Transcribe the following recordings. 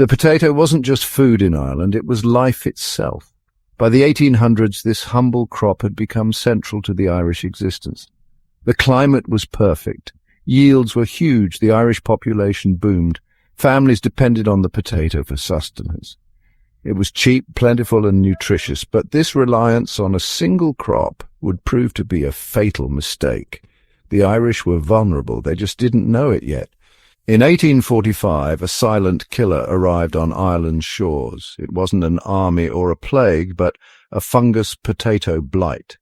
The potato wasn't just food in Ireland, it was life itself. By the 1800s, this humble crop had become central to the Irish existence. The climate was perfect. Yields were huge, the Irish population boomed. Families depended on the potato for sustenance. It was cheap, plentiful and nutritious, but this reliance on a single crop would prove to be a fatal mistake. The Irish were vulnerable, they just didn't know it yet. In 1845, a silent killer arrived on Ireland's shores. It wasn't an army or a plague, but a fungus potato blight.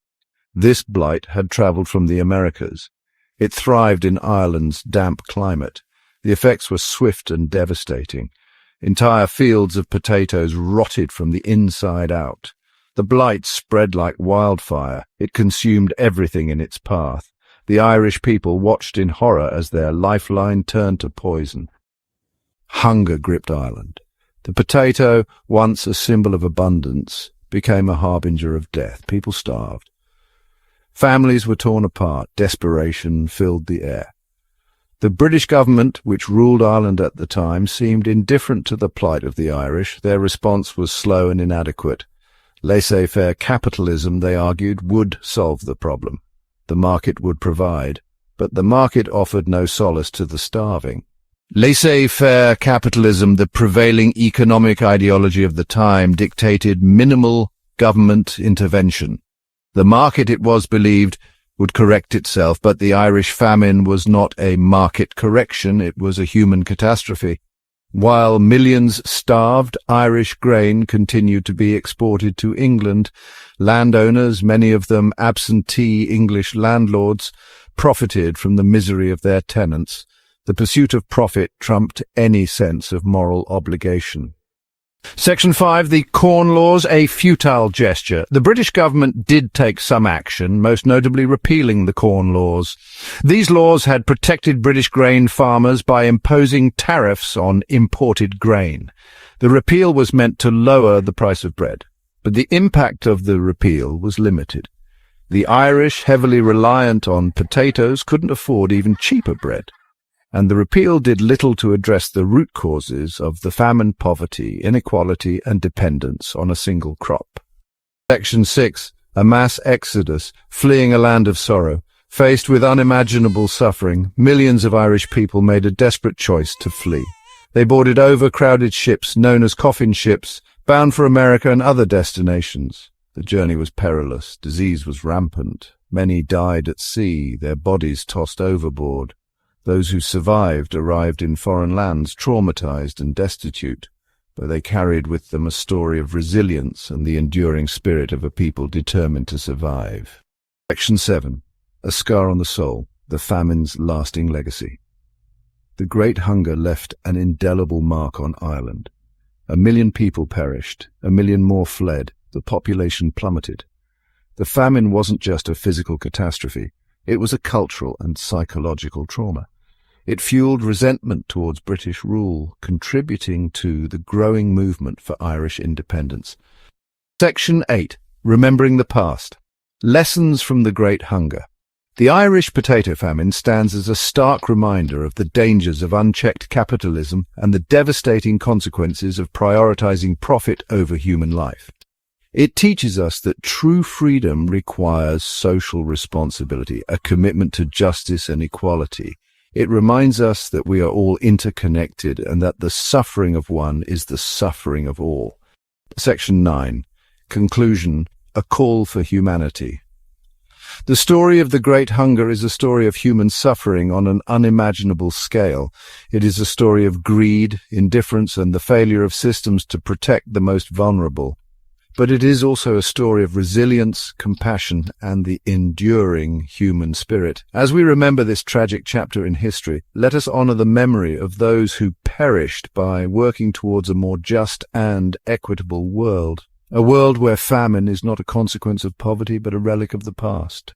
This blight had travelled from the Americas. It thrived in Ireland's damp climate. The effects were swift and devastating. Entire fields of potatoes rotted from the inside out. The blight spread like wildfire. It consumed everything in its path. The Irish people watched in horror as their lifeline turned to poison. Hunger gripped Ireland. The potato, once a symbol of abundance, became a harbinger of death. People starved. Families were torn apart. Desperation filled the air. The British government, which ruled Ireland at the time, seemed indifferent to the plight of the Irish. Their response was slow and inadequate. Laissez-faire capitalism, they argued, would solve the problem. The market would provide, but the market offered no solace to the starving. Laissez-faire capitalism, the prevailing economic ideology of the time, dictated minimal government intervention. The market, it was believed, would correct itself, but the Irish famine was not a market correction, it was a human catastrophe. While millions starved, Irish grain continued to be exported to England. Landowners, many of them absentee English landlords, profited from the misery of their tenants. The pursuit of profit trumped any sense of moral obligation. Section 5, the Corn Laws, a futile gesture. The British government did take some action, most notably repealing the Corn Laws. These laws had protected British grain farmers by imposing tariffs on imported grain. The repeal was meant to lower the price of bread, but the impact of the repeal was limited. The Irish, heavily reliant on potatoes, couldn't afford even cheaper bread. And the repeal did little to address the root causes of the famine, poverty, inequality and dependence on a single crop. Section 6. A mass exodus, fleeing a land of sorrow. Faced with unimaginable suffering, millions of Irish people made a desperate choice to flee. They boarded overcrowded ships known as coffin ships, bound for America and other destinations. The journey was perilous, disease was rampant. Many died at sea, their bodies tossed overboard. Those who survived arrived in foreign lands traumatized and destitute, but they carried with them a story of resilience and the enduring spirit of a people determined to survive. Section 7. A scar on the soul, the famine's lasting legacy. The Great Hunger left an indelible mark on Ireland. 1 million people perished, 1 million more fled, the population plummeted. The famine wasn't just a physical catastrophe, it was a cultural and psychological trauma. It fueled resentment towards British rule, contributing to the growing movement for Irish independence. Section 8. Remembering the past. Lessons from the Great Hunger. The Irish Potato Famine stands as a stark reminder of the dangers of unchecked capitalism and the devastating consequences of prioritizing profit over human life. It teaches us that true freedom requires social responsibility, a commitment to justice and equality. It reminds us that we are all interconnected and that the suffering of one is the suffering of all. Section 9. Conclusion. A call for humanity. The story of the Great Hunger is a story of human suffering on an unimaginable scale. It is a story of greed, indifference, and the failure of systems to protect the most vulnerable. But it is also a story of resilience, compassion, and the enduring human spirit. As we remember this tragic chapter in history, let us honor the memory of those who perished by working towards a more just and equitable world. A world where famine is not a consequence of poverty, but a relic of the past.